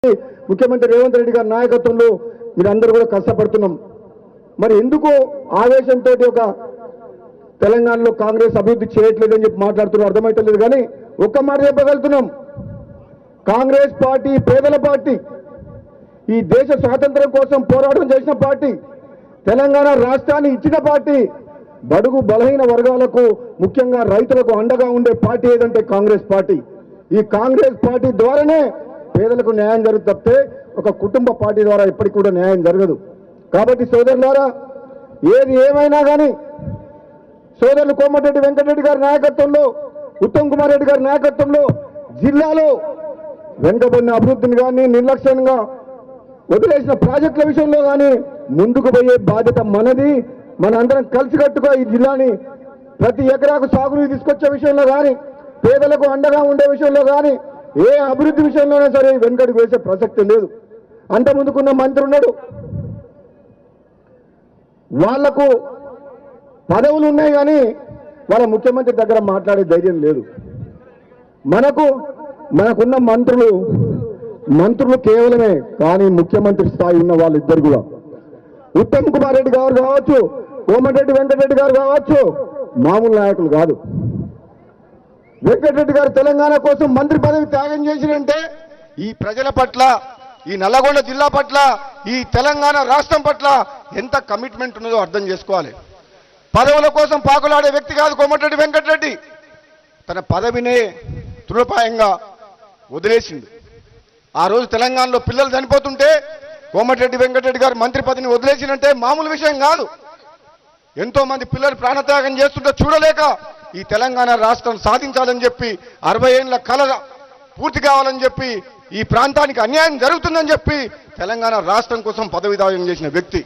ముఖ్యమంత్రి రేవంత్ రెడ్డి గారి నాయకత్వంలో మీరందరూ కూడా కష్టపడుతున్నాం. మరి ఎందుకు ఆవేశంతో ఒక తెలంగాణలో కాంగ్రెస్ అభివృద్ధి చేయట్లేదని చెప్పి మాట్లాడుతున్నారు అర్థమైతలేదు. కానీ ఒక్క మాట చెప్పగలుగుతున్నాం, కాంగ్రెస్ పార్టీ పేదల పార్టీ, ఈ దేశ స్వాతంత్ర్యం కోసం పోరాటం చేసిన పార్టీ, తెలంగాణ రాష్ట్రాన్ని ఇచ్చిన పార్టీ, బడుగు బలహీన వర్గాలకు ముఖ్యంగా రైతులకు అండగా ఉండే పార్టీ ఏదంటే కాంగ్రెస్ పార్టీ. ఈ కాంగ్రెస్ పార్టీ ద్వారానే పేదలకు న్యాయం జరుగుతుంది తప్పితే ఒక కుటుంబ పార్టీ ద్వారా ఎప్పటికి కూడా న్యాయం జరగదు. కాబట్టి సోదరులారా, ఏది ఏమైనా కానీ సోదరులు కోమటిరెడ్డి వెంకటరెడ్డి గారి నాయకత్వంలో, ఉత్తమ్ కుమార్ రెడ్డి గారి నాయకత్వంలో జిల్లాలో వెనుకబడిన అభివృద్ధిని కానీ, నిర్లక్ష్యంగా వదిలేసిన ప్రాజెక్టుల విషయంలో కానీ ముందుకు పోయే బాధ్యత మనది. మనందరం కలిసికట్టుగా ఈ జిల్లాని ప్రతి ఎకరాకు సాగునీరు తీసుకొచ్చే విషయంలో కానీ, పేదలకు అండగా ఉండే విషయంలో కానీ, ఏ అభివృద్ధి విషయంలోనే సరే వెనుకడుగు వేసే ప్రసక్తి లేదు. అంత ముందుకున్న మంత్రి ఉన్నాడు, వాళ్లకు పదవులు ఉన్నాయి కానీ వాళ్ళ ముఖ్యమంత్రి దగ్గర మాట్లాడే ధైర్యం లేదు. మనకున్న మంత్రులు కేవలమే, కానీ ముఖ్యమంత్రి స్థాయి ఉన్న వాళ్ళిద్దరు కూడా, ఉత్తమ్ కుమార్ రెడ్డి గారు కావచ్చు, కోమటిరెడ్డి వెంకటరెడ్డి గారు కావచ్చు, మామూలు నాయకులు కాదు. వెంకటరెడ్డి గారు తెలంగాణ కోసం మంత్రి పదవి త్యాగం చేసినంటే ఈ ప్రజల పట్ల, ఈ నల్లగొండ జిల్లా పట్ల, ఈ తెలంగాణ రాష్ట్రం పట్ల ఎంత కమిట్మెంట్ ఉన్నదో అర్థం చేసుకోవాలి. పదవుల కోసం పాకులాడే వ్యక్తి కాదు కోమటిరెడ్డి వెంకటరెడ్డి. తన పదవినే తృణప్రాయంగా వదిలేసింది. ఆ రోజు తెలంగాణలో పిల్లలు చనిపోతుంటే కోమటిరెడ్డి వెంకటరెడ్డి గారు మంత్రి పదవిని వదిలేసినంటే మామూలు విషయం కాదు. ఎంతో మంది పిల్లలు ప్రాణత్యాగం చేస్తుంటే చూడలేక ఈ తెలంగాణ రాష్ట్రం సాధించాలని చెప్పి, 60 ఏళ్ల కళ పూర్తి కావాలని చెప్పి, ఈ ప్రాంతానికి అన్యాయం జరుగుతుందని చెప్పి తెలంగాణ రాష్ట్రం కోసం పదవి త్యాగం చేసిన వ్యక్తి.